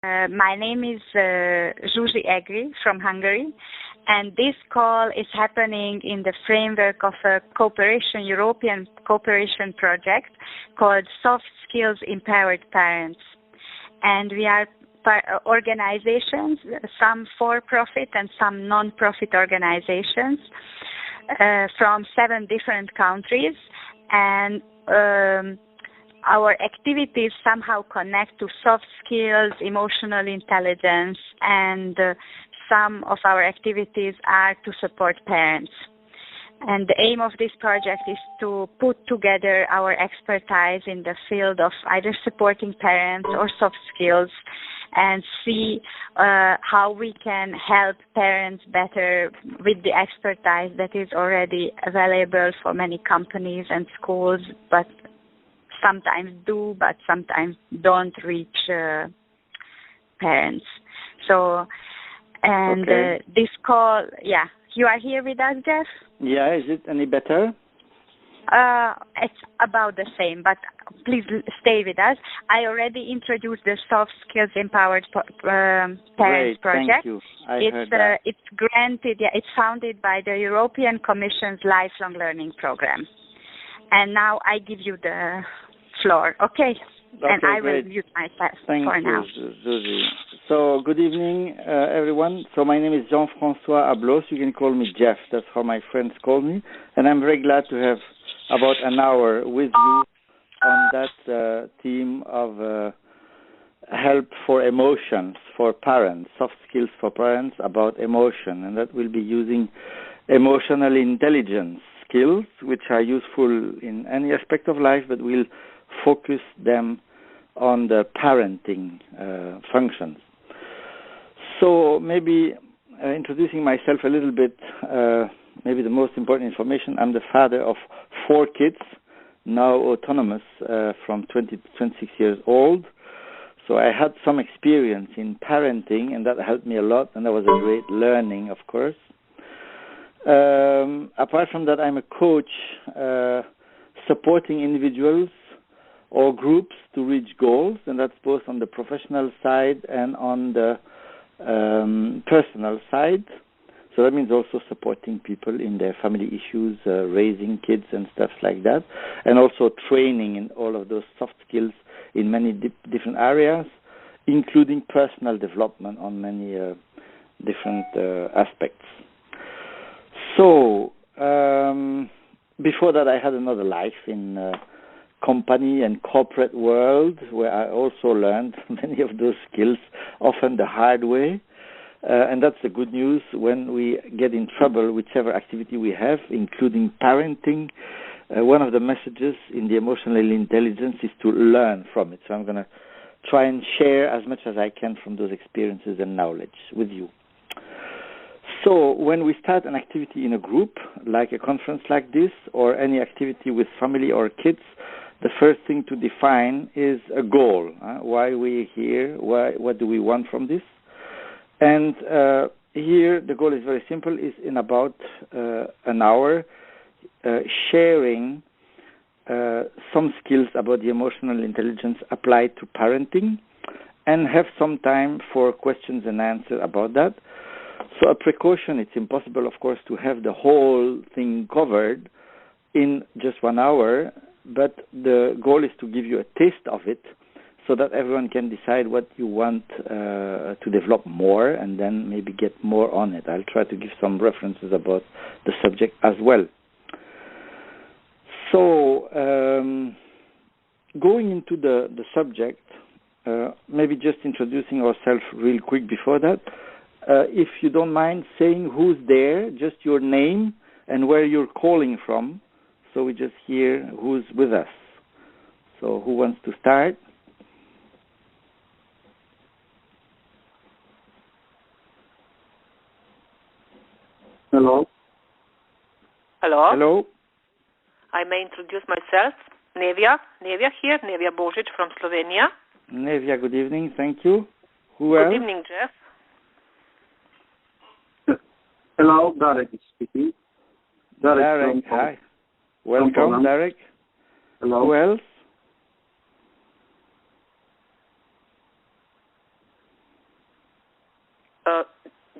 My name is Zsuzsi Egri from Hungary, and this call is happening in the framework of a European cooperation project called Soft Skills Empowered Parents. And we are organizations, some for-profit and some non-profit organizations from 7 different countries, and our activities somehow connect to soft skills, emotional intelligence, and some of our activities are to support parents. And the aim of this project is to put together our expertise in the field of either supporting parents or soft skills and see how we can help parents better with the expertise that is already available for many companies and schools, but sometimes do, but sometimes don't reach parents. So, and this call, you are here with us, Jeff? Yeah, is it any better? It's about the same, but please stay with us. I already introduced the Soft Skills Empowered Parents Great, project. Thank you. I heard that. It's granted, it's founded by the European Commission's Lifelong Learning Program. And now I give you the floor, okay? And I will mute myself for now. Thank you, Zsuzsi. So, good evening, everyone. So, my name is Francois Abeloos. You can call me Jeff. That's how my friends call me. And I'm very glad to have about an hour with you on that theme of help for emotions for parents, soft skills for parents about emotion. And that will be using emotional intelligence skills, which are useful in any aspect of life, but we'll focus them on the parenting functions. So maybe introducing myself a little bit, maybe the most important information, I'm the father of 4 kids, now autonomous, from 20 to 26 years old. So I had some experience in parenting, and that helped me a lot, and that was a great learning, of course. Apart from that, I'm a coach supporting individuals or groups to reach goals, and that's both on the professional side and on the personal side. So that means also supporting people in their family issues, raising kids and stuff like that, and also training in all of those soft skills in many different areas, including personal development on many different aspects. So, before that I had another life in company and corporate world where I also learned many of those skills, often the hard way. And that's the good news when we get in trouble, whichever activity we have, including parenting. One of the messages in the emotional intelligence is to learn from it. So I'm going to try and share as much as I can from those experiences and knowledge with you. So when we start an activity in a group, like a conference like this, or any activity with family or kids, the first thing to define is a goal. Why we're here, what do we want from this? And here the goal is very simple, is in about an hour sharing some skills about the emotional intelligence applied to parenting, and have some time for questions and answers about that. So a precaution, it's impossible, of course, to have the whole thing covered in just 1 hour, but the goal is to give you a taste of it so that everyone can decide what you want to develop more and then maybe get more on it. I'll try to give some references about the subject as well. So going into the subject, maybe just introducing ourselves real quick before that. If you don't mind saying who's there, just your name and where you're calling from, so we just hear who's with us. So who wants to start? Hello. Hello. Hello. I may introduce myself. Nevia here, Nevia Božić from Slovenia. Nevia, good evening, thank you. Who else? Good evening, Jeff. Hello, Darek is speaking. Darek, hi. Welcome, Darek. Hello. Who else?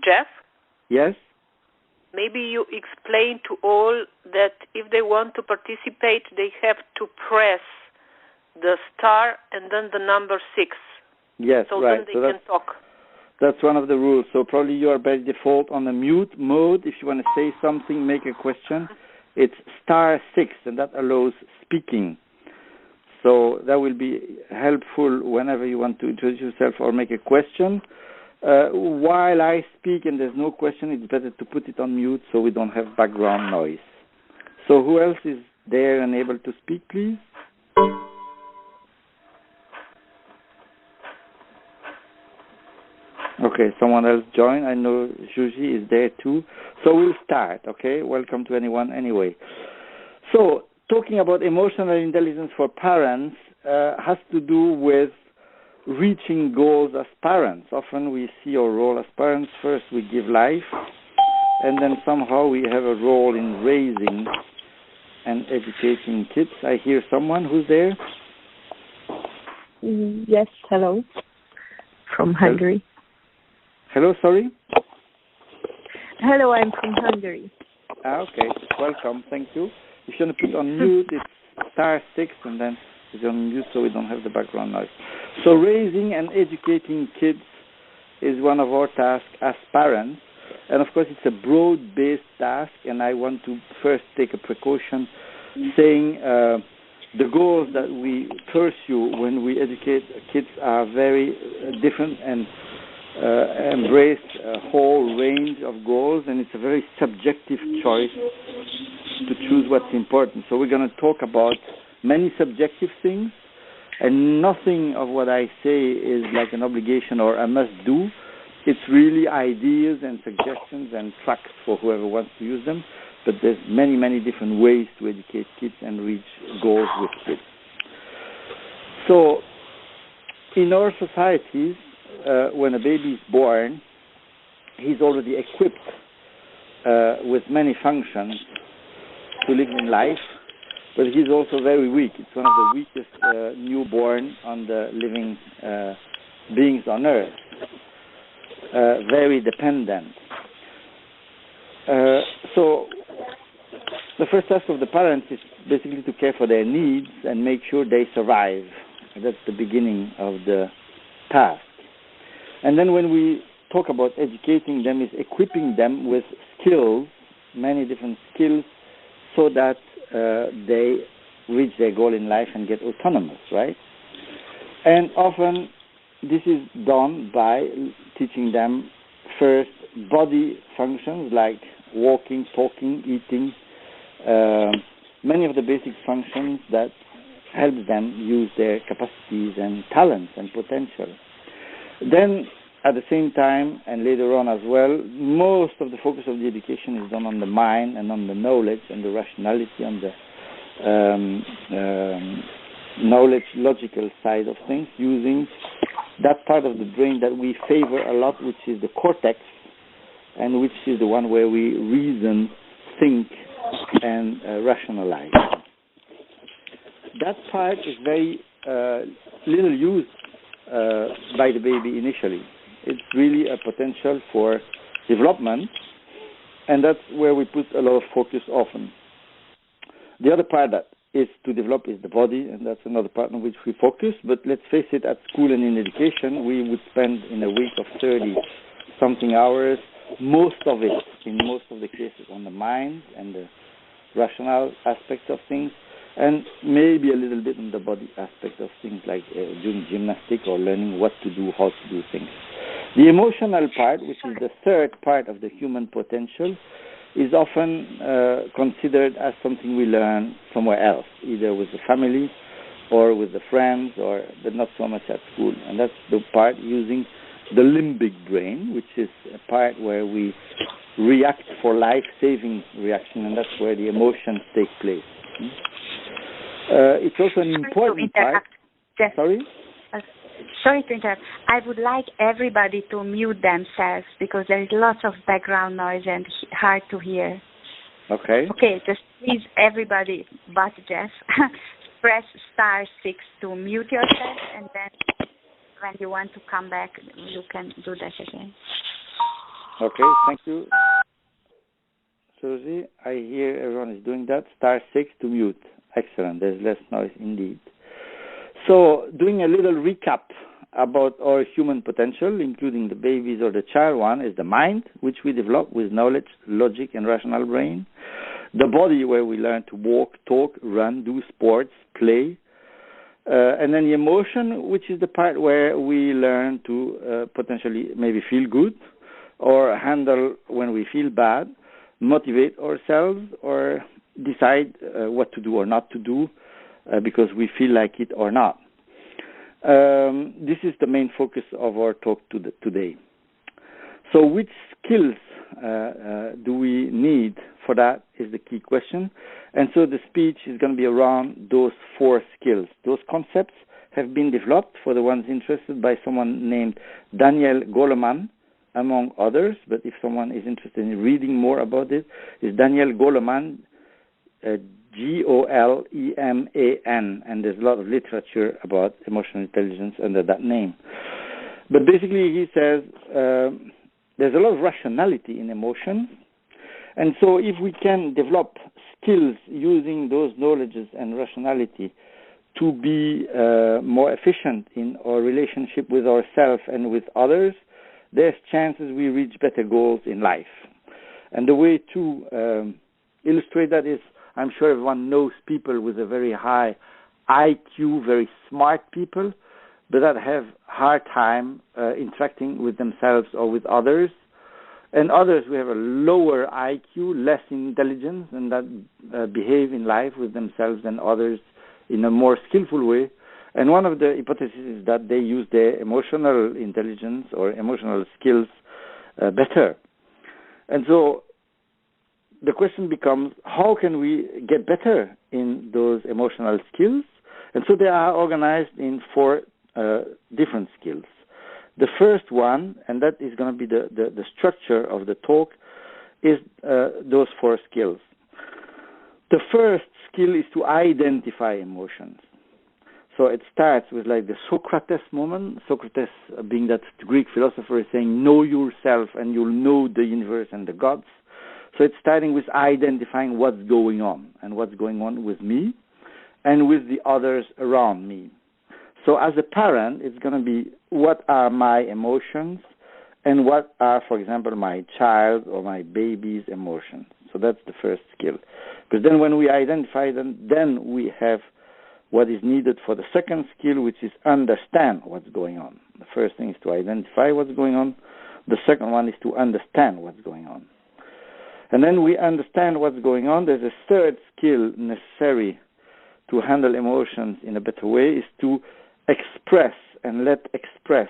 Jeff? Yes? Maybe you explain to all that if they want to participate, they have to press the star and then the number 6. Yes, so right. then they can talk. That's one of the rules. So probably you are by default on the mute mode. If you want to say something, make a question, it's star 6, and that allows speaking. So that will be helpful whenever you want to introduce yourself or make a question. While I speak and there's no question, it's better to put it on mute so we don't have background noise. So who else is there and able to speak, please? Okay, someone else join. I know Juji is there too. So we'll start, okay? Welcome to anyone anyway. So talking about emotional intelligence for parents has to do with reaching goals as parents. Often we see our role as parents. First we give life, and then somehow we have a role in raising and educating kids. I hear someone. Who's there? Yes, hello. From Hungary. Hello, sorry? Hello, I'm from Hungary. Okay, welcome, thank you. If you want to put on mute, it's star 6, and then it's on mute so we don't have the background noise. So raising and educating kids is one of our tasks as parents. And of course, it's a broad-based task, and I want to first take a precaution saying the goals that we pursue when we educate kids are very different and embrace a whole range of goals, and it's a very subjective choice to choose what's important. So we're going to talk about many subjective things, and nothing of what I say is like an obligation or a must-do. It's really ideas and suggestions and tracks for whoever wants to use them, but there's many, many different ways to educate kids and reach goals with kids. So in our societies, when a baby is born, he's already equipped with many functions to live in life, but he's also very weak. It's one of the weakest newborn on the living beings on earth. Very dependent. So the first task of the parents is basically to care for their needs and make sure they survive. That's the beginning of the task. And then when we talk about educating them, is equipping them with skills, many different skills, so that they reach their goal in life and get autonomous, right? And often this is done by teaching them first body functions like walking, talking, eating, many of the basic functions that help them use their capacities and talents and potential. Then, at the same time, and later on as well, most of the focus of the education is done on the mind and on the knowledge and the rationality, on the knowledge, logical side of things, using that part of the brain that we favor a lot, which is the cortex, and which is the one where we reason, think, and rationalize. That part is very little used by the baby initially. It's really a potential for development, and that's where we put a lot of focus often. The other part that is to develop is the body, and that's another part on which we focus. But let's face it, at school and in education, we would spend in a week of 30-something hours, most of it, in most of the cases, on the mind and the rational aspect of things, and maybe a little bit on the body aspect of things, like doing gymnastics or learning what to do, how to do things. The emotional part, which is the third part of the human potential, is often considered as something we learn somewhere else, either with the family or with the friends, but not so much at school. And that's the part using the limbic brain, which is a part where we react for life-saving reaction, and that's where the emotions take place. It's also an important part. Yes. Sorry? Sorry to interrupt. I would like everybody to mute themselves because there is lots of background noise and hard to hear. Okay. Okay, just please everybody but Jeff press star 6 to mute yourself, and then when you want to come back, you can do that again. Okay, thank you, Susie. I hear everyone is doing that. *6 to mute. Excellent. There's less noise indeed. So, doing a little recap about our human potential, including the babies or the child one, is the mind, which we develop with knowledge, logic, and rational brain. The body, where we learn to walk, talk, run, do sports, play. And then the emotion, which is the part where we learn to potentially maybe feel good or handle when we feel bad, motivate ourselves, or decide what to do or not to do because we feel like it or not. This is the main focus of our talk today. So which skills do we need for that is the key question. And so the speech is going to be around those 4 skills. Those concepts have been developed, for the ones interested, by someone named Daniel Goleman, among others. But if someone is interested in reading more about it, it's Daniel Goleman, Goleman, and there's a lot of literature about emotional intelligence under that name. But basically he says there's a lot of rationality in emotion, and so if we can develop skills using those knowledges and rationality to be more efficient in our relationship with ourselves and with others, there's chances we reach better goals in life. And the way to illustrate that is, I'm sure everyone knows people with a very high IQ, very smart people, but that have hard time interacting with themselves or with others. And others who have a lower IQ, less intelligence, and that behave in life with themselves and others in a more skillful way. And one of the hypotheses is that they use their emotional intelligence or emotional skills better. And so the question becomes, how can we get better in those emotional skills? And so they are organized in 4 different skills. The first one, and that is going to be the structure of the talk, is those 4 skills. The first skill is to identify emotions. So it starts with like the Socrates moment. Socrates, being that Greek philosopher, is saying, know yourself and you'll know the universe and the gods. So it's starting with identifying what's going on and what's going on with me and with the others around me. So as a parent, it's going to be what are my emotions and what are, for example, my child or my baby's emotions. So that's the first skill. Because then when we identify them, then we have what is needed for the second skill, which is understand what's going on. The first thing is to identify what's going on. The second one is to understand what's going on. And then we understand what's going on. There's a third skill necessary to handle emotions in a better way, is to express and let express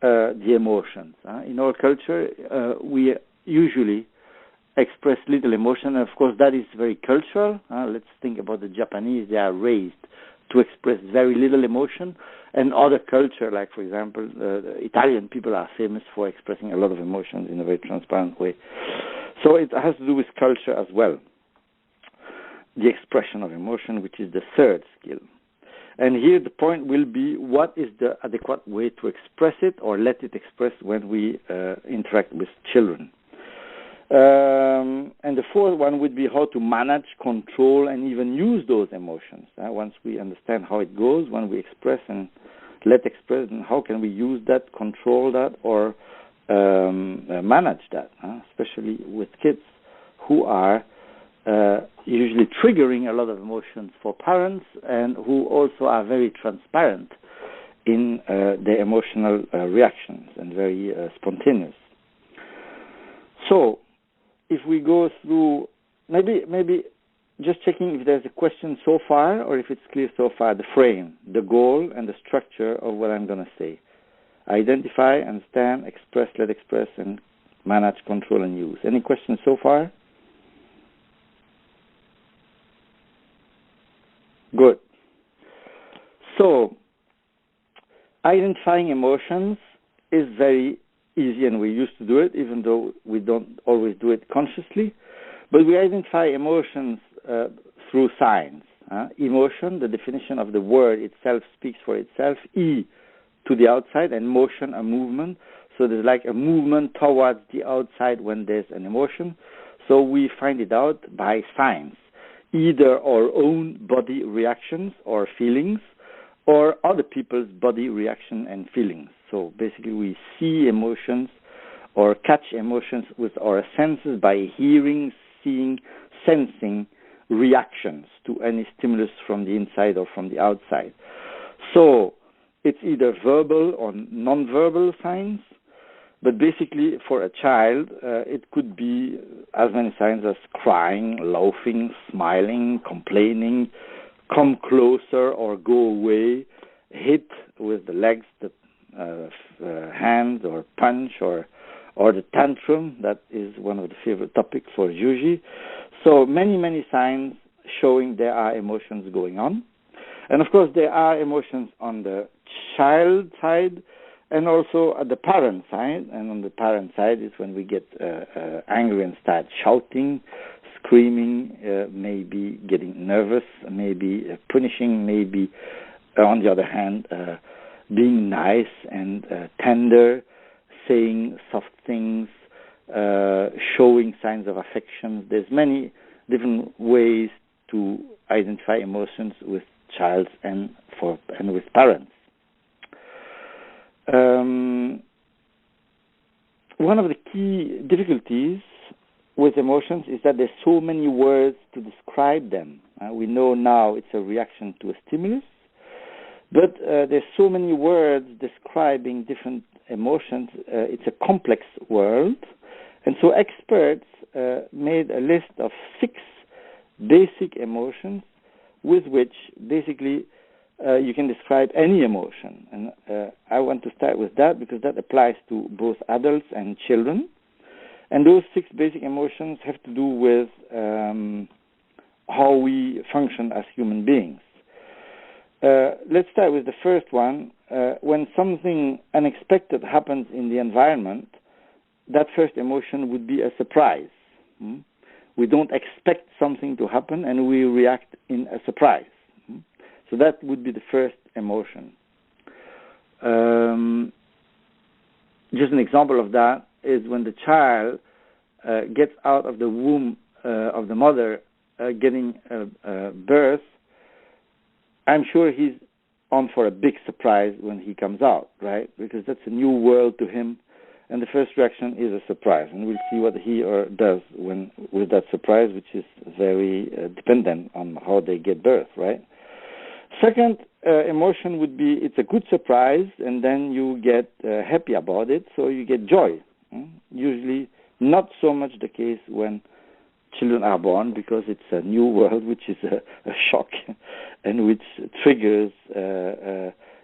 the emotions. In our culture, we usually express little emotion. And of course, that is very cultural. Let's think about the Japanese. They are raised to express very little emotion. And other culture, like, for example, the Italian people are famous for expressing a lot of emotions in a very transparent way. So it has to do with culture as well. The expression of emotion, which is the third skill. And here the point will be, what is the adequate way to express it or let it express when we interact with children. And the fourth one would be how to manage, control, and even use those emotions. Once we understand how it goes, when we express and let express, and how can we use that, control that, or manage that, especially with kids who are usually triggering a lot of emotions for parents and who also are very transparent in their emotional reactions and very spontaneous. So, if we go through, maybe just checking if there's a question so far or if it's clear so far, the frame, the goal, and the structure of what I'm going to say. Identify, understand, express, let express, and manage, control, and use. Any questions so far? Good. So, identifying emotions is very easy, and we used to do it, even though we don't always do it consciously. But we identify emotions through signs. Emotion, the definition of the word itself speaks for itself. E, to the outside, and motion, a movement. So there's like a movement towards the outside when there's an emotion. So we find it out by signs, either our own body reactions or feelings, or other people's body reaction and feelings. So basically we see emotions or catch emotions with our senses by hearing, seeing, sensing reactions to any stimulus from the inside or from the outside. So it's either verbal or non-verbal signs, but basically for a child, it could be as many signs as crying, laughing, smiling, complaining, come closer or go away, hit with the legs, the hands, or punch, or the tantrum. That is one of the favorite topics for Juji. So many signs showing there are emotions going on. And of course there are emotions on the child side and also at the parent side. And on the parent side is when we get angry and start shouting, screaming, maybe getting nervous, maybe punishing, maybe on the other hand being nice and tender, saying soft things, showing signs of affection. There's many different ways to identify emotions with child and with parents. One of the key difficulties with emotions is that there's so many words to describe them. We know now it's a reaction to a stimulus, but there's so many words describing different emotions. It's a complex world, and so experts made a list of 6 basic emotions with which basically you can describe any emotion. And I want to start with that because that applies to both adults and children. And those 6 basic emotions have to do with how we function as human beings. Let's start with the first one. When something unexpected happens in the environment, that first emotion would be a surprise. We don't expect something to happen and we react in a surprise. So that would be the first emotion. Just an example of that is when the child gets out of the womb of the mother, getting birth. I'm sure he's on for a big surprise when he comes out, right? Because that's a new world to him, and the first reaction is a surprise. And we'll see what he or does with that surprise, which is very dependent on how they get birth, right? Second emotion would be it's a good surprise, and then you get happy about it, so you get joy. Usually not so much the case when children are born, because it's a new world, which is a shock, and which triggers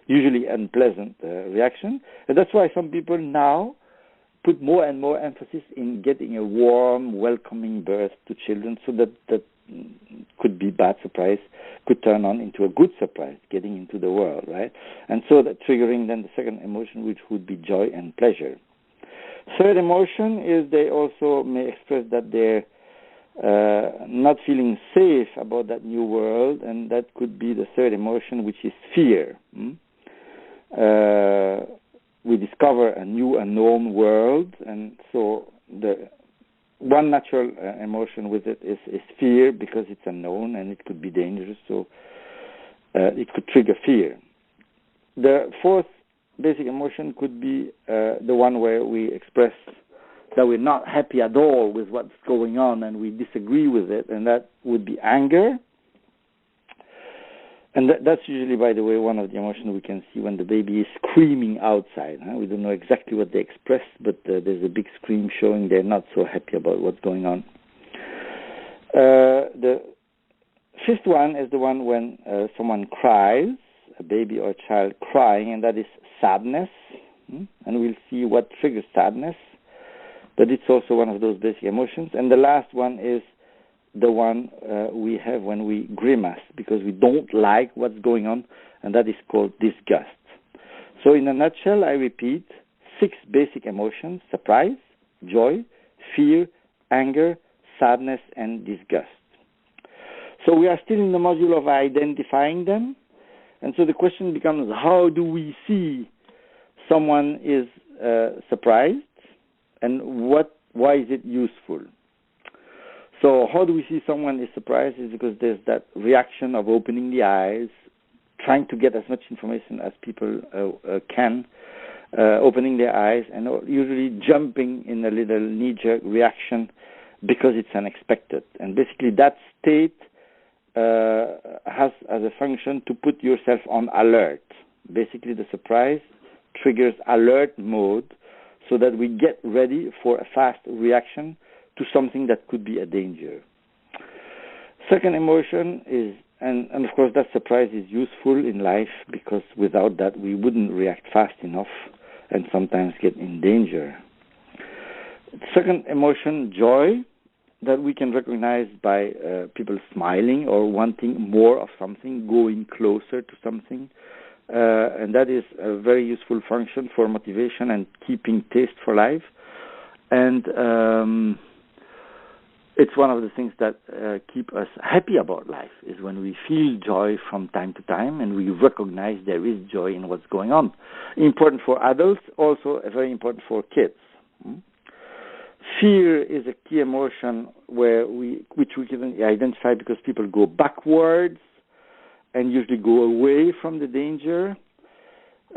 usually unpleasant reaction. And that's why some people now put more and more emphasis in getting a warm, welcoming birth to children, so that could be bad surprise could turn on into a good surprise, getting into the world, right? And so that triggering then the second emotion, which would be joy and pleasure. Third emotion is they also may express that they're not feeling safe about that new world, and that could be the third emotion, which is fear. We discover a new unknown world, and so the one natural emotion with it is fear, because it's unknown and it could be dangerous, so it could trigger fear. The fourth basic emotion could be the one where we express that we're not happy at all with what's going on and we disagree with it, and that would be anger. And that's usually, by the way, one of the emotions we can see when the baby is screaming outside. We don't know exactly what they express, but there's a big scream showing they're not so happy about what's going on. The fifth one is the one when someone cries, a baby or a child crying, and that is sadness. And we'll see what triggers sadness. But it's also one of those basic emotions. And the last one is the one we have when we grimace, because we don't like what's going on, and that is called disgust. So in a nutshell, I repeat, 6 basic emotions: surprise, joy, fear, anger, sadness, and disgust. So we are still in the module of identifying them, and so the question becomes, how do we see someone is surprised, and why is it useful? So how do we see someone is surprised? Is because there's that reaction of opening the eyes, trying to get as much information as people can, opening their eyes, and usually jumping in a little knee-jerk reaction because it's unexpected. And basically that state has as a function to put yourself on alert. Basically the surprise triggers alert mode so that we get ready for a fast reaction to something that could be a danger. Second emotion is, and of course that surprise is useful in life because without that we wouldn't react fast enough and sometimes get in danger. Second emotion, joy, that we can recognize by people smiling or wanting more of something, going closer to something. And that is a very useful function for motivation and keeping taste for life. And it's one of the things that keep us happy about life, is when we feel joy from time to time and we recognize there is joy in what's going on. Important for adults, also very important for kids. Fear is a key emotion which we can identify because people go backwards and usually go away from the danger.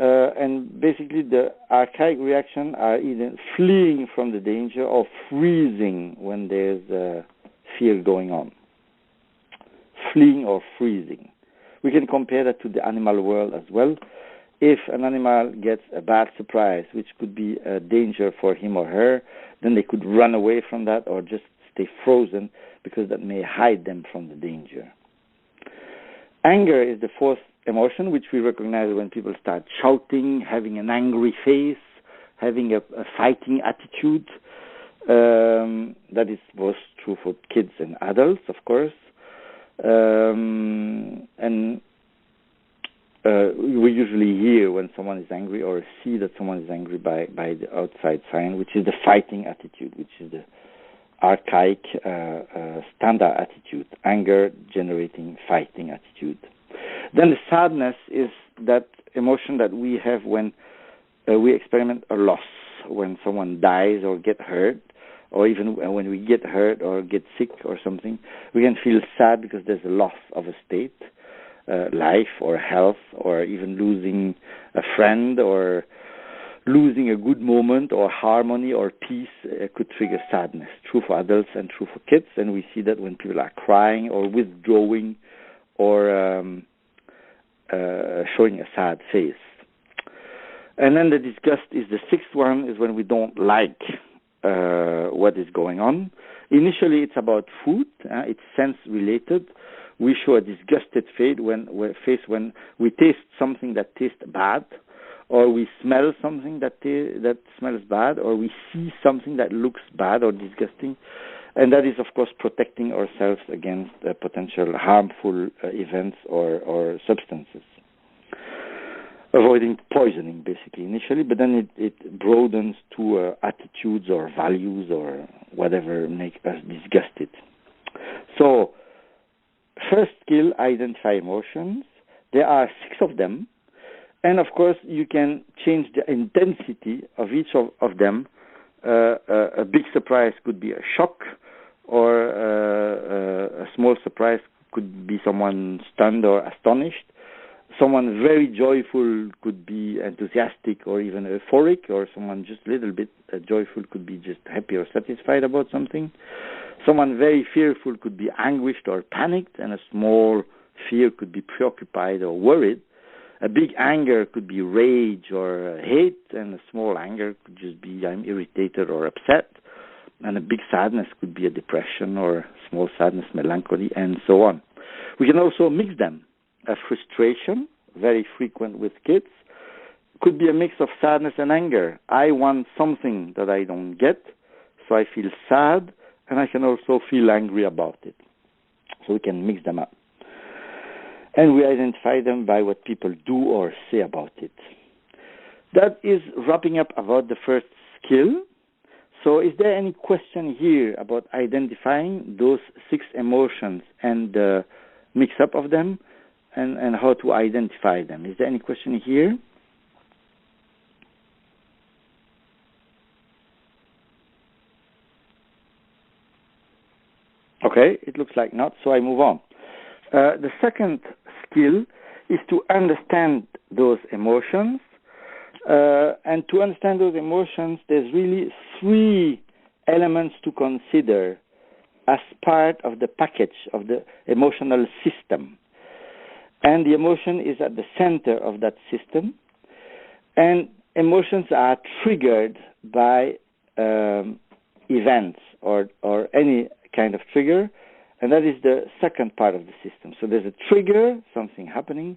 And basically the archaic reaction are either fleeing from the danger or freezing when there's fear going on. Fleeing or freezing. We can compare that to the animal world as well. If an animal gets a bad surprise, which could be a danger for him or her, then they could run away from that or just stay frozen because that may hide them from the danger. Anger is the fourth emotion, which we recognize when people start shouting, having an angry face, having a fighting attitude. That is both true for kids and adults, of course. And we usually hear when someone is angry or see that someone is angry by the outside sign, which is the fighting attitude, which is the archaic standard attitude, anger generating fighting attitude. Then the sadness is that emotion that we have when we experiment a loss, when someone dies or get hurt, or even when we get hurt or get sick or something, we can feel sad because there's a loss of a state, life or health, or even losing a friend or losing a good moment or harmony or peace could trigger sadness. True for adults and true for kids, and we see that when people are crying or withdrawing or showing a sad face. And then the disgust is the sixth one, is when we don't like what is going on. Initially it's about food, it's sense related. We show a disgusted face when we taste something that tastes bad, or we smell something that smells bad, or we see something that looks bad or disgusting. And that is, of course, protecting ourselves against potential harmful events or substances. Avoiding poisoning, basically, initially, but then it broadens to attitudes or values or whatever make us disgusted. So, first skill, identify emotions. There are 6 of them. And, of course, you can change the intensity of each of them. A big surprise could be a shock, or a small surprise could be someone stunned or astonished. Someone very joyful could be enthusiastic or even euphoric, or someone just a little bit joyful could be just happy or satisfied about something. Someone very fearful could be anguished or panicked, and a small fear could be preoccupied or worried. A big anger could be rage or hate, and a small anger could just be I'm irritated or upset. And a big sadness could be a depression, or small sadness, melancholy, and so on. We can also mix them. A frustration, very frequent with kids, could be a mix of sadness and anger. I want something that I don't get, so I feel sad, and I can also feel angry about it. So we can mix them up. And we identify them by what people do or say about it. That is wrapping up about the first skill. So is there any question here about identifying those 6 emotions and the mix-up of them and how to identify them? Is there any question here? Okay, it looks like not, so I move on. The second skill is to understand those emotions. And to understand those emotions, there's really three elements to consider as part of the package of the emotional system. And the emotion is at the center of that system. And emotions are triggered by events or any kind of trigger, and that is the second part of the system. So there's a trigger, something happening,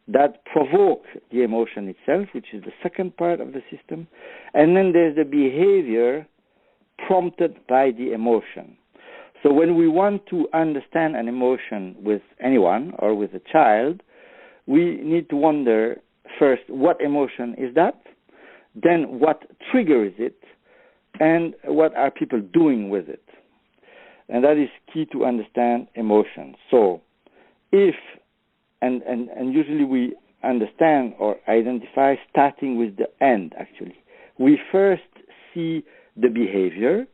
that provoke the emotion itself, which is the second part of the system, and then there's the behavior prompted by the emotion. So when we want to understand an emotion with anyone or with a child, we need to wonder first, what emotion is that? Then what triggers it? And what are people doing with it? And that is key to understand emotions. So if, and usually we understand or identify starting with the end, actually. We first see the behavior.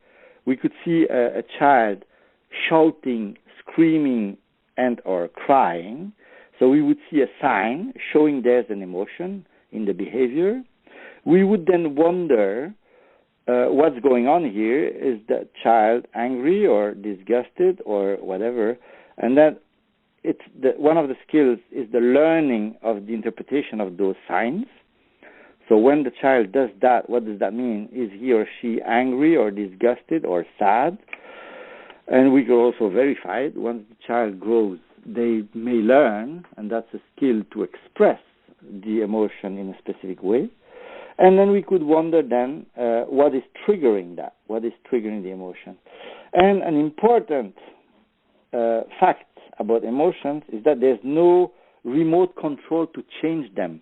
We could see a child shouting, screaming, and or crying. So we would see a sign showing there's an emotion in the behavior. We would then wonder what's going on here. Is the child angry or disgusted or whatever? And that one of the skills is the learning of the interpretation of those signs. So when the child does that, what does that mean? Is he or she angry or disgusted or sad? And we can also verify it. Once the child grows, they may learn, and that's a skill to express the emotion in a specific way. And then we could wonder then what is triggering that, what is triggering the emotion. And an important fact about emotions is that there's no remote control to change them.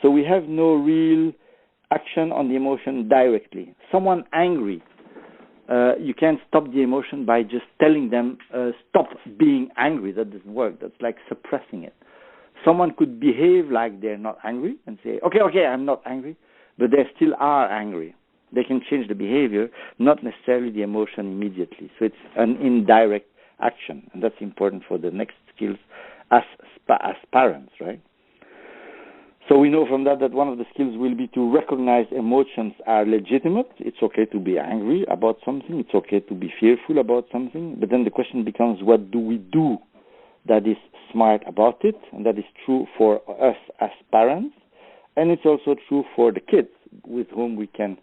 So we have no real action on the emotion directly. Someone angry, you can't stop the emotion by just telling them, stop being angry. That doesn't work. That's like suppressing it. Someone could behave like they're not angry and say, okay, I'm not angry, but they still are angry. They can change the behavior, not necessarily the emotion immediately. So it's an indirect action, and that's important for the next skills as parents, right? So we know from that one of the skills will be to recognize emotions are legitimate. It's okay to be angry about something. It's okay to be fearful about something. But then the question becomes, what do we do that is smart about it? And that is true for us as parents. And it's also true for the kids with whom we can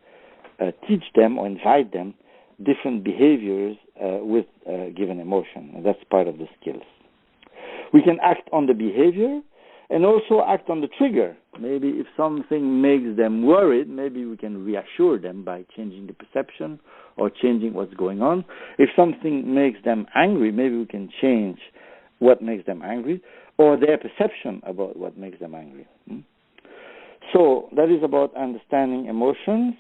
teach them or invite them different behaviors with given emotion. And that's part of the skills. We can act on the behavior and also act on the trigger. Maybe if something makes them worried, maybe we can reassure them by changing the perception or changing what's going on. If something makes them angry, maybe we can change what makes them angry or their perception about what makes them angry. So that is about understanding emotions.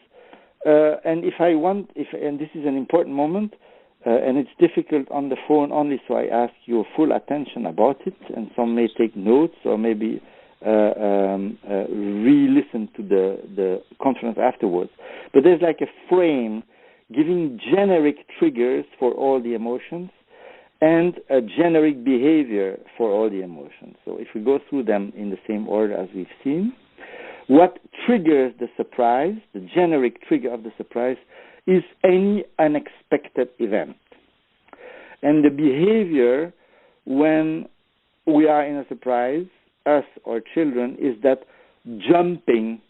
And this is an important moment, and it's difficult on the phone only, so I ask your full attention about it, and some may take notes or maybe re-listen to the conference afterwards. But there's like a frame giving generic triggers for all the emotions and a generic behavior for all the emotions. So if we go through them in the same order as we've seen, what triggers the surprise, the generic trigger of the surprise, is any unexpected event. And the behavior when we are in a surprise, us or children, is that jumping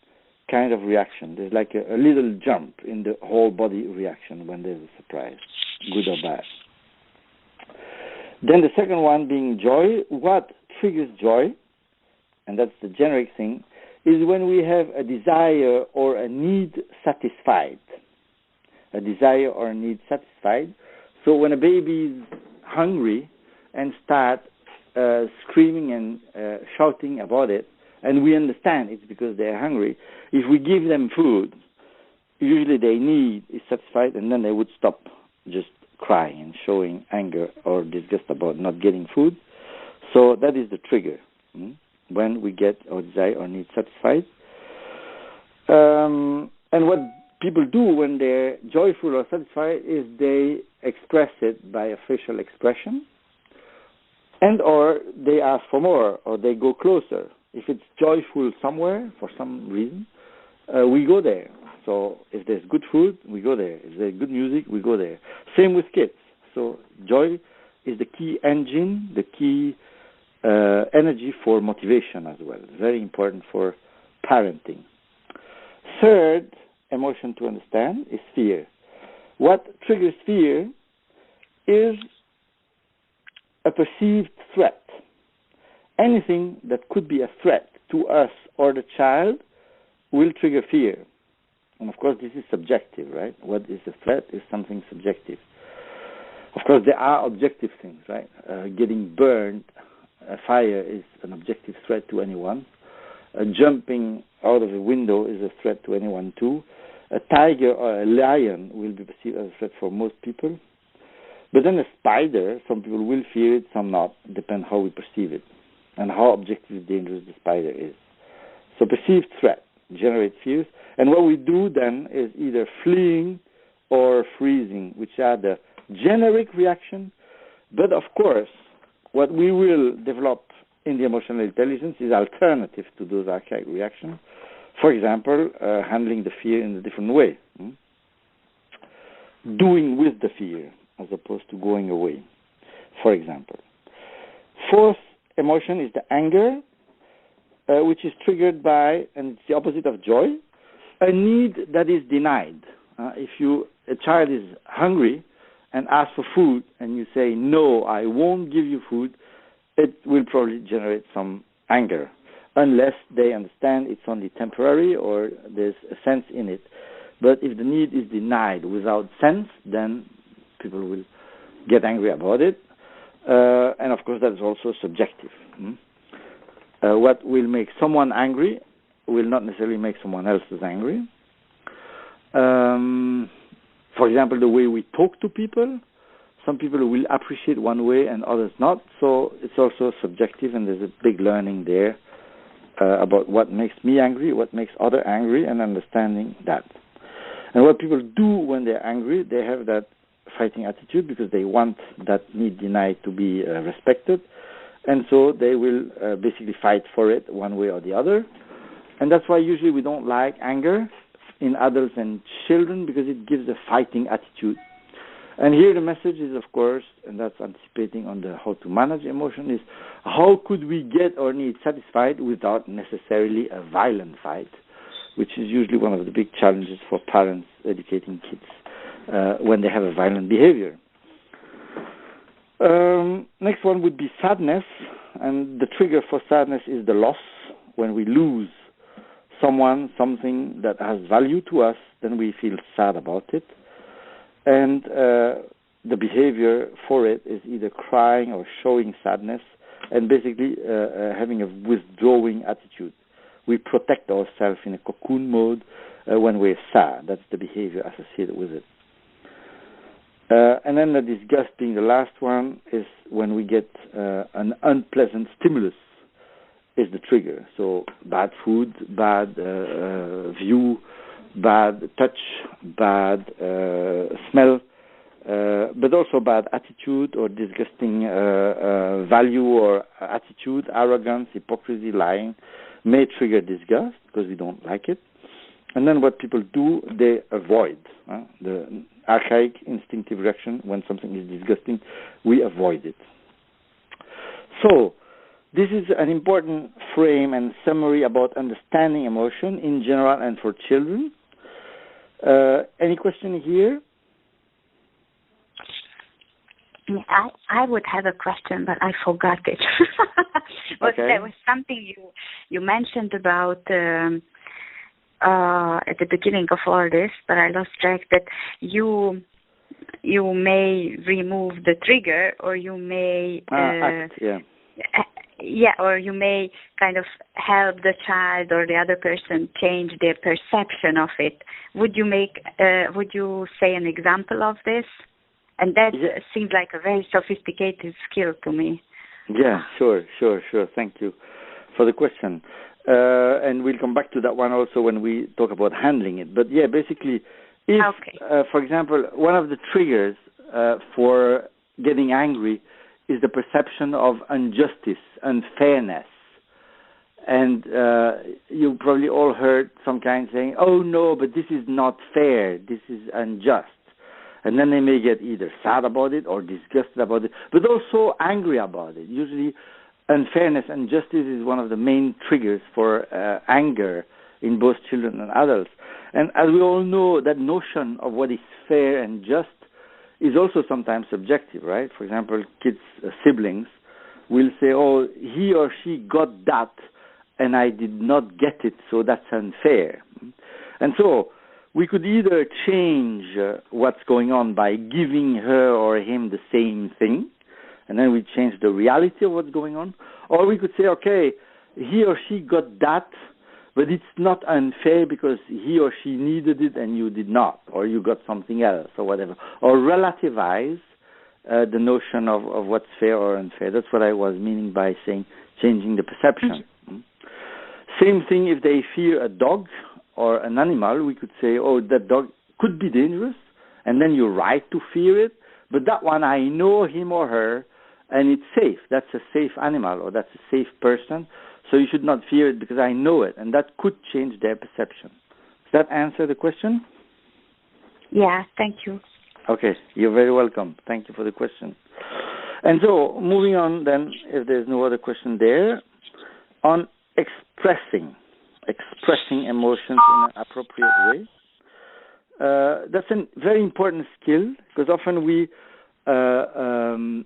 kind of reaction. There's like a little jump in the whole body reaction when there's a surprise, good or bad. Then the second one being joy. What triggers joy, and that's the generic thing, is when we have a desire or a need satisfied. A desire or a need satisfied. So when a baby is hungry and start screaming and shouting about it, and we understand it's because they're hungry, if we give them food, usually their need is satisfied, and then they would stop just crying and showing anger or disgust about not getting food. So that is the trigger. When we get our desire or need satisfied. And what people do when they're joyful or satisfied is they express it by a facial expression, and or they ask for more, or they go closer. If it's joyful somewhere for some reason, we go there. So if there's good food, we go there. If there's good music, we go there. Same with kids. So joy is the key engine, the key energy for motivation as well. It's very important for parenting. Third emotion to understand is fear. What triggers fear is a perceived threat. Anything that could be a threat to us or the child will trigger fear. And of course, this is subjective, right? What is a threat is something subjective. Of course, there are objective things, right? Getting burned, a fire is an objective threat to anyone. Jumping out of a window is a threat to anyone too. A tiger or a lion will be perceived as a threat for most people. But then a spider, some people will fear it, some not. Depends how we perceive it and how objectively dangerous the spider is. So perceived threat generates fears. And what we do then is either fleeing or freezing, which are the generic reaction. But of course, what we will develop in the emotional intelligence is alternative to those archaic reactions. For example, handling the fear in a different way. Doing with the fear as opposed to going away, for example. Fourth emotion is the anger, which is triggered by, and it's the opposite of joy, a need that is denied. If a child is hungry and asks for food and you say, no, I won't give you food, it will probably generate some anger, unless they understand it's only temporary or there's a sense in it. But if the need is denied without sense, then people will get angry about it. And of course, that is also subjective. What will make someone angry will not necessarily make someone else angry. For example, the way we talk to people, some people will appreciate one way and others not. So it's also subjective, and there's a big learning there about what makes me angry, what makes others angry, and understanding that. And what people do when they're angry, they have that fighting attitude because they want that need denied to be respected. And so they will basically fight for it one way or the other. And that's why usually we don't like anger in adults and children, because it gives a fighting attitude. And here the message is, of course, and that's anticipating on the how to manage emotion, is how could we get our needs satisfied without necessarily a violent fight, which is usually one of the big challenges for parents educating kids when they have a violent behavior. Next one would be sadness, and the trigger for sadness is the loss. When we lose someone, something that has value to us, then we feel sad about it. And the behavior for it is either crying or showing sadness, and basically having a withdrawing attitude. We protect ourselves in a cocoon mode when we're sad. That's the behavior associated with it. And then the disgust being the last one is when we get an unpleasant stimulus is the trigger. So bad food, bad view, bad touch, bad smell, but also bad attitude or disgusting value or attitude, arrogance, hypocrisy, lying may trigger disgust because we don't like it. And then what people do, they avoid. The archaic instinctive reaction when something is disgusting, we avoid it. So this is an important frame and summary about understanding emotion in general and for children. Any question here? I would have a question, but I forgot it. Okay. There was something you mentioned about at the beginning of all this, but I lost track, that you may remove the trigger, or you may act, yeah. Yeah, or you may kind of help the child or the other person change their perception of it. Would you say an example of this? And that seems like a very sophisticated skill to me. Yeah, sure. Thank you for the question. And we'll come back to that one also when we talk about handling it. But yeah, basically, if, for example, one of the triggers for getting angry is the perception of injustice, unfairness. And you probably all heard some kind saying, oh no, but this is not fair, this is unjust. And then they may get either sad about it or disgusted about it, but also angry about it. Usually unfairness and injustice is one of the main triggers for anger in both children and adults. And as we all know, that notion of what is fair and just is also sometimes subjective, right? For example, kids, siblings will say, oh, he or she got that and I did not get it, so that's unfair. And so we could either change what's going on by giving her or him the same thing, and then we change the reality of what's going on, or we could say, okay, he or she got that, but it's not unfair because he or she needed it and you did not, or you got something else, or whatever. Or relativize the notion of what's fair or unfair. That's what I was meaning by saying changing the perception. Mm-hmm. Same thing if they fear a dog or an animal, we could say, oh, that dog could be dangerous, and then you're right to fear it, but that one, I know him or her, and it's safe. That's a safe animal, or that's a safe person, so you should not fear it because I know it, and that could change their perception. Does that answer the question? Yeah, thank you. Okay, you're very welcome. Thank you for the question. And so, moving on then, if there's no other question there, on expressing emotions in an appropriate way. That's a very important skill, because often we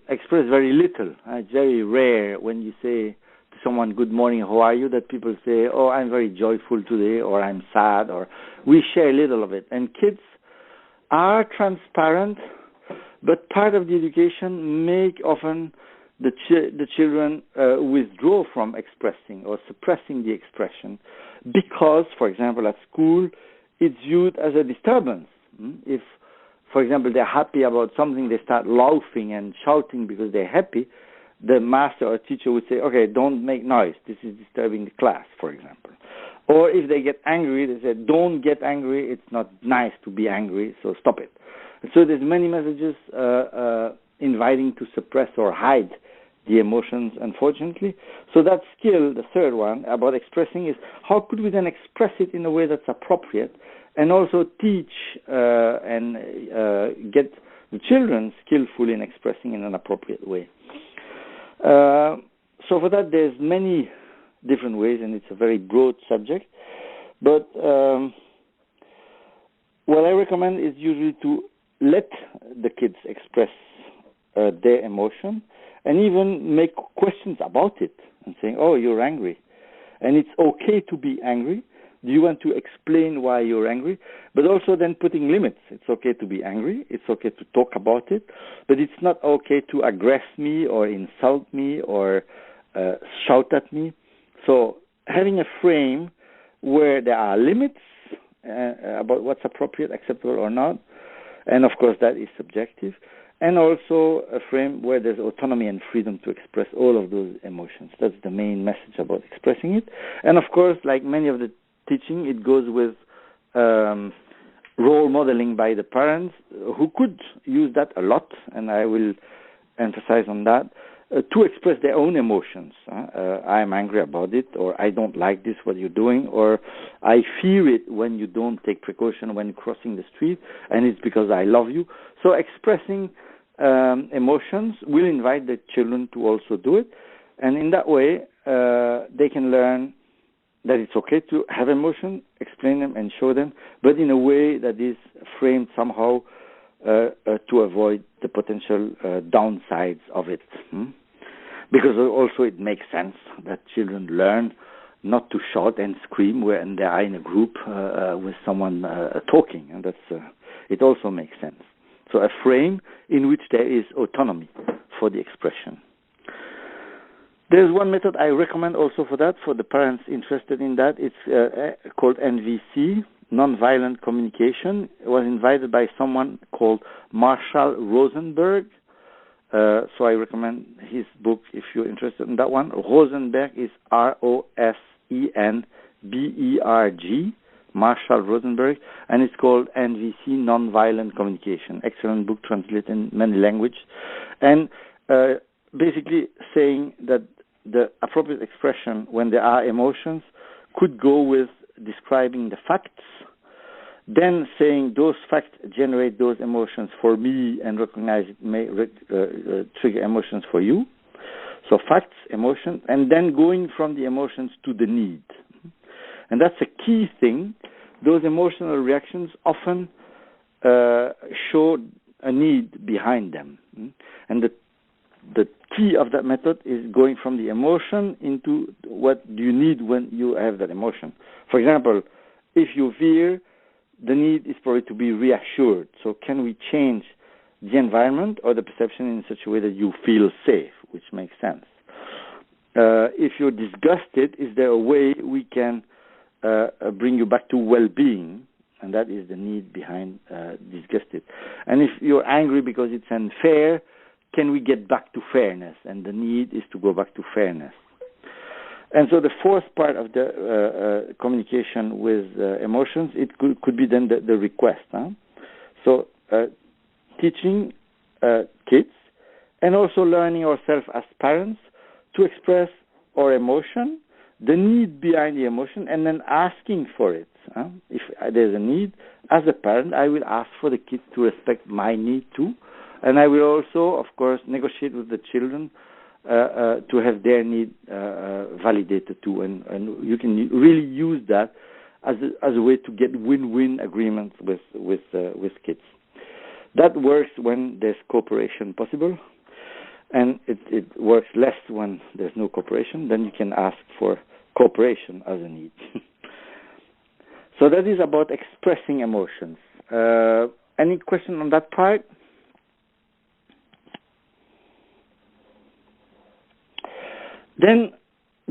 express very little. It's very rare when you say to someone, good morning, how are you, that people say, oh, I'm very joyful today, or I'm sad, or we share little of it. And kids are transparent, but part of the education make often the children withdraw from expressing or suppressing the expression because, for example, at school, it's viewed as a disturbance. If, for example, they're happy about something, they start laughing and shouting because they're happy, the master or teacher would say, okay, don't make noise. This is disturbing the class, for example. Or if they get angry, they say, don't get angry. It's not nice to be angry, so stop it. So there's many messages inviting to suppress or hide the emotions, unfortunately. So that skill, the third one, about expressing is how could we then express it in a way that's appropriate and also teach and get the children skillful in expressing in an appropriate way. So for that, there's many different ways, and it's a very broad subject. But what I recommend is usually to let the kids express their emotion, and even make questions about it and saying, oh, you're angry. And it's okay to be angry. Do you want to explain why you're angry? But also then putting limits. It's okay to be angry. It's okay to talk about it. But it's not okay to aggress me or insult me or shout at me. So having a frame where there are limits about what's appropriate, acceptable or not, and of course that is subjective, and also a frame where there's autonomy and freedom to express all of those emotions. That's the main message about expressing it. And of course, like many of the teaching, it goes with role modeling by the parents, who could use that a lot, and I will emphasize on that, to express their own emotions. I'm angry about it, or I don't like this, what you're doing, or I fear it when you don't take precaution when crossing the street, and it's because I love you. So expressing emotions will invite the children to also do it, and in that way they can learn that it's okay to have emotion, explain them and show them, but in a way that is framed somehow to avoid the potential downsides of it. Because also it makes sense that children learn not to shout and scream when they are in a group with someone talking, and that's it also makes sense. So a frame in which there is autonomy for the expression. There's one method I recommend also for that, for the parents interested in that. It's called NVC, Nonviolent Communication. It was invited by someone called Marshall Rosenberg. So I recommend his book if you're interested in that one. Rosenberg is Rosenberg, Marshall Rosenberg, and it's called NVC, Nonviolent Communication. Excellent book, translated in many languages. And basically saying that the appropriate expression when there are emotions could go with describing the facts, then saying those facts generate those emotions for me and recognize it may trigger emotions for you. So facts, emotions, and then going from the emotions to the need. And that's a key thing. Those emotional reactions often show a need behind them. And the key of that method is going from the emotion into what do you need when you have that emotion. For example, if you fear, the need is probably to be reassured. So can we change the environment or the perception in such a way that you feel safe, which makes sense. If you're disgusted, is there a way we can bring you back to well-being? And that is the need behind disgusted. And if you're angry because it's unfair, can we get back to fairness? And the need is to go back to fairness. And so the fourth part of the communication with emotions, it could be then the request. So teaching kids and also learning ourselves as parents to express our emotion, the need behind the emotion, and then asking for it. If there's a need, as a parent, I will ask for the kids to respect my need too. And I will also, of course, negotiate with the children to have their need validated too. And you can really use that as a way to get win-win agreements with kids. That works when there's cooperation possible, and it works less when there's no cooperation. Then you can ask for cooperation as a need. So that is about expressing emotions. Any question on that part? Then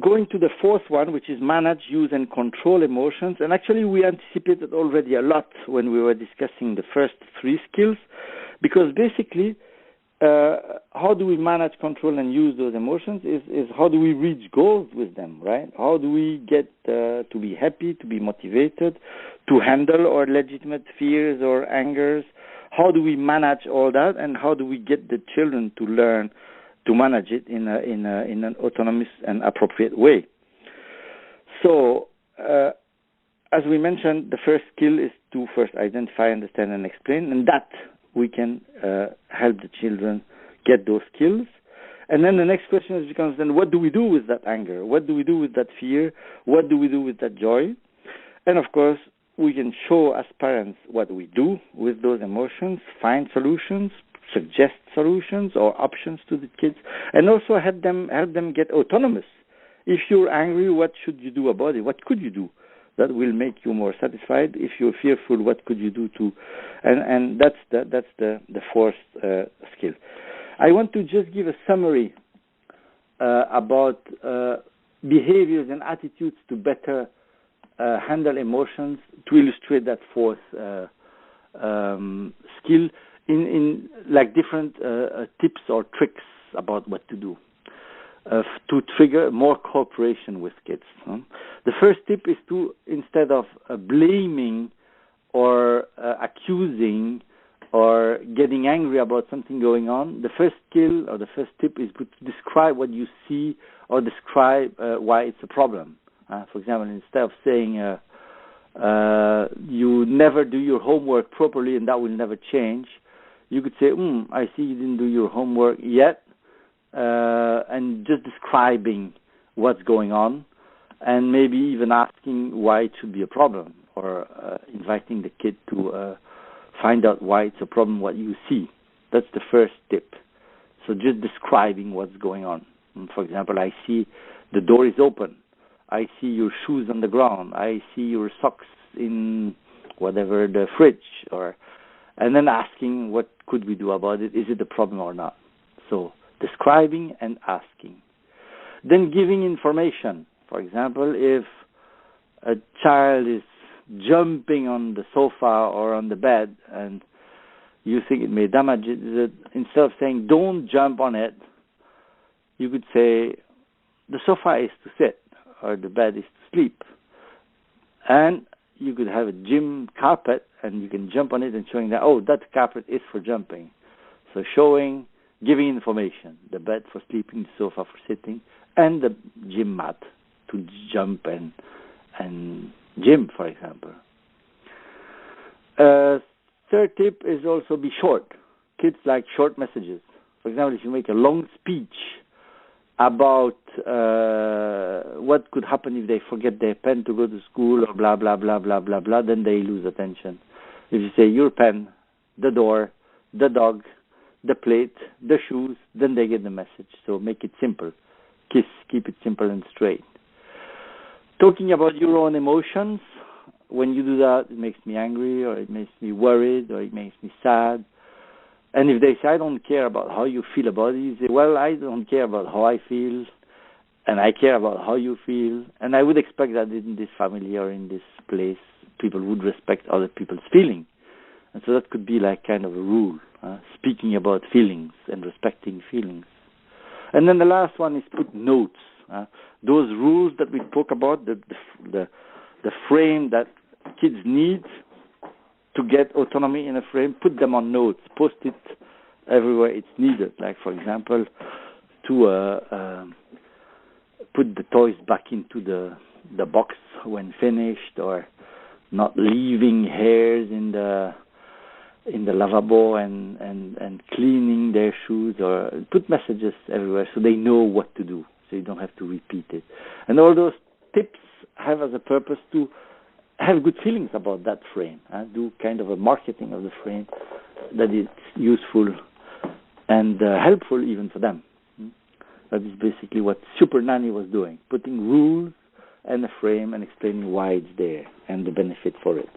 going to the fourth one, which is manage, use, and control emotions. And actually we anticipated already a lot when we were discussing the first three skills, because basically how do we manage, control, and use those emotions is how do we reach goals with them, right? How do we get to be happy, to be motivated, to handle our legitimate fears or angers? How do we manage all that, and how do we get the children to learn to manage it in an autonomous and appropriate way? So, as we mentioned, the first skill is to first identify, understand, and explain, and that we can help the children get those skills. And then the next question becomes then, what do we do with that anger? What do we do with that fear? What do we do with that joy? And of course, we can show as parents what we do with those emotions, find solutions, suggest solutions or options to the kids, and also help them get autonomous. If you're angry, what should you do about it? What could you do that will make you more satisfied? If you're fearful, what could you do to? And that's the fourth skill. I want to just give a summary about behaviors and attitudes to better handle emotions to illustrate that fourth skill. In like different tips or tricks about what to do to trigger more cooperation with kids. The first tip is to, instead of blaming or accusing or getting angry about something going on, the first skill or the first tip is to describe what you see or describe why it's a problem. For example, instead of saying you never do your homework properly and that will never change, you could say, I see you didn't do your homework yet, and just describing what's going on, and maybe even asking why it should be a problem, or inviting the kid to find out why it's a problem, what you see. That's the first tip. So just describing what's going on. For example, I see the door is open. I see your shoes on the ground. I see your socks in whatever, the fridge, and then asking what could we do about it? Is it a problem or not? So describing and asking. Then giving information. For example, if a child is jumping on the sofa or on the bed and you think it may damage it, instead of saying don't jump on it, you could say the sofa is to sit or the bed is to sleep. And you could have a gym carpet and you can jump on it and showing that, oh, that carpet is for jumping. So showing, giving information, the bed for sleeping, the sofa for sitting, and the gym mat to jump and gym, for example. Third tip is also be short. Kids like short messages. For example, if you make a long speech about what could happen if they forget their pen to go to school or blah, blah, blah, blah, blah, blah, then they lose attention. If you say your pen, the door, the dog, the plate, the shoes, then they get the message. So make it simple. Keep it simple and straight. Talking about your own emotions, when you do that, it makes me angry, or it makes me worried, or it makes me sad. And if they say, I don't care about how you feel about it, you say, well, I don't care about how I feel, and I care about how you feel. And I would expect that in this family or in this place, people would respect other people's feelings. And so that could be like kind of a rule, speaking about feelings and respecting feelings. And then the last one is put notes. Those rules that we spoke about, the frame that kids need to get autonomy in a frame, put them on notes, post it everywhere it's needed. Like, for example, to put the toys back into the box when finished, or not leaving hairs in the lavabo and cleaning their shoes, or put messages everywhere so they know what to do, so you don't have to repeat it. And all those tips have as a purpose to have good feelings about that frame, do kind of a marketing of the frame that is useful and helpful even for them. That is basically what Super Nanny was doing, putting rules and a frame and explaining why it's there and the benefit for it.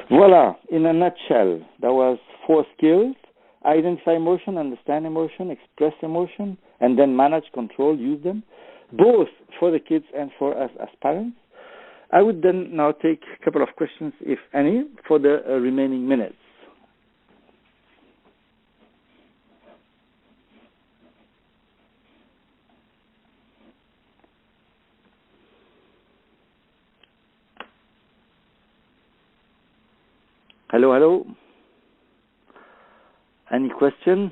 Voila, in a nutshell, there was 4 skills: identify emotion, understand emotion, express emotion, and then manage, control, use them, both for the kids and for us as parents. I would then now take a couple of questions, if any, for the remaining minutes. Hello, hello. Any question?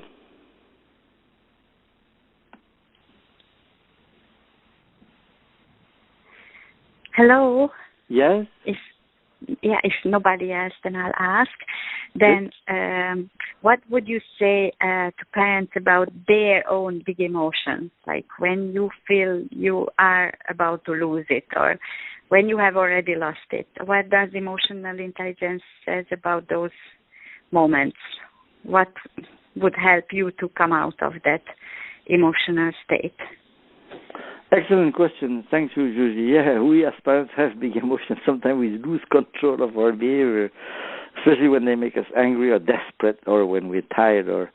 Hello. Yes. If nobody else, then I'll ask. Then, what would you say to parents about their own big emotions, like when you feel you are about to lose it, or when you have already lost it? What does emotional intelligence says about those moments? What would help you to come out of that emotional state? Excellent question. Thank you, Julie. Yeah, we as parents have big emotions. Sometimes we lose control of our behavior, especially when they make us angry or desperate, or when we're tired, or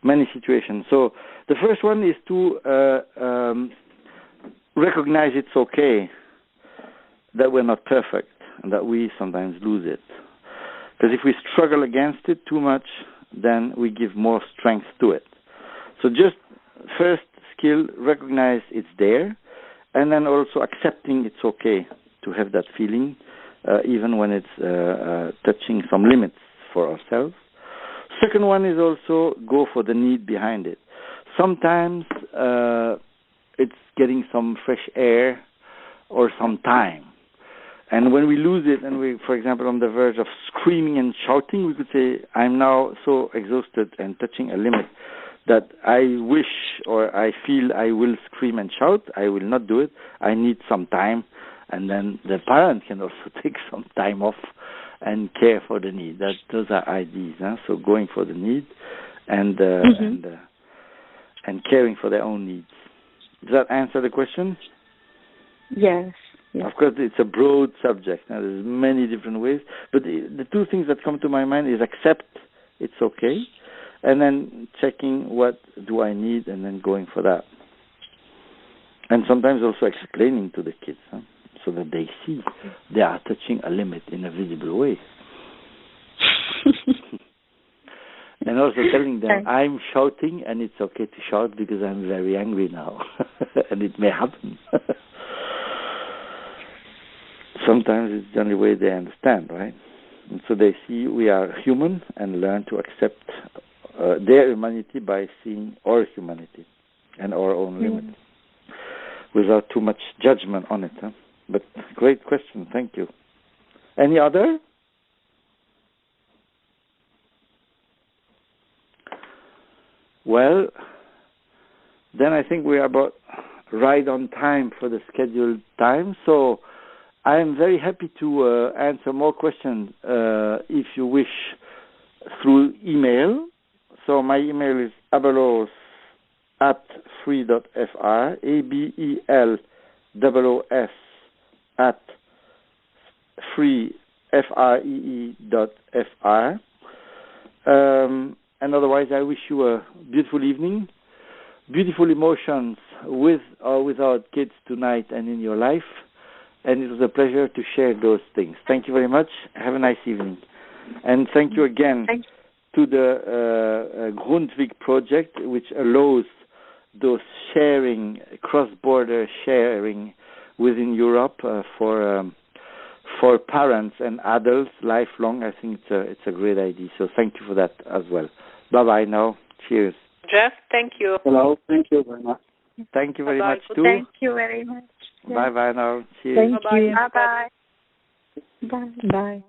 many situations. So the first one is to recognize it's okay that we're not perfect and that we sometimes lose it. Because if we struggle against it too much, then we give more strength to it. So just first skill, recognize it's there, and then also accepting it's okay to have that feeling, even when it's touching some limits for ourselves. Second one is also go for the need behind it. Sometimes it's getting some fresh air or some time. And when we lose it and we, for example, on the verge of screaming and shouting, we could say, I'm now so exhausted and touching a limit that I wish or I feel I will scream and shout. I will not do it. I need some time. And then the parent can also take some time off and care for the need. Those are ideas. So going for the need and caring for their own needs. Does that answer the question? Yes. Yes. Of course, it's a broad subject. Now, there's many different ways. But the two things that come to my mind is accept it's okay, and then checking what do I need, and then going for that. And sometimes also explaining to the kids, so that they see they are touching a limit in a visible way. And also telling them, I'm shouting, and it's okay to shout because I'm very angry now. And it may happen. sometimes it's the only way they understand, right? And so they see we are human and learn to accept their humanity by seeing our humanity and our own limits without too much judgment on it. Huh? But great question, thank you. Any other? Well, then I think we are about right on time for the scheduled time. So I am very happy to answer more questions if you wish through email. So my email is abeloos@free.fr, ABELOOS @free.fr. And otherwise, I wish you a beautiful evening, beautiful emotions with or without kids tonight and in your life. And it was a pleasure to share those things. Thank you very much. Have a nice evening. And thank you again to the Grundtvig project, which allows those sharing, cross-border sharing within Europe for parents and adults lifelong. I think it's a great idea. So thank you for that as well. Bye-bye now. Cheers. Jeff, thank you. Hello, thank you very much. Thank you very much too. Thank you very much. Bye-bye now. Cheers. Thank you. Bye-bye. Bye. Bye.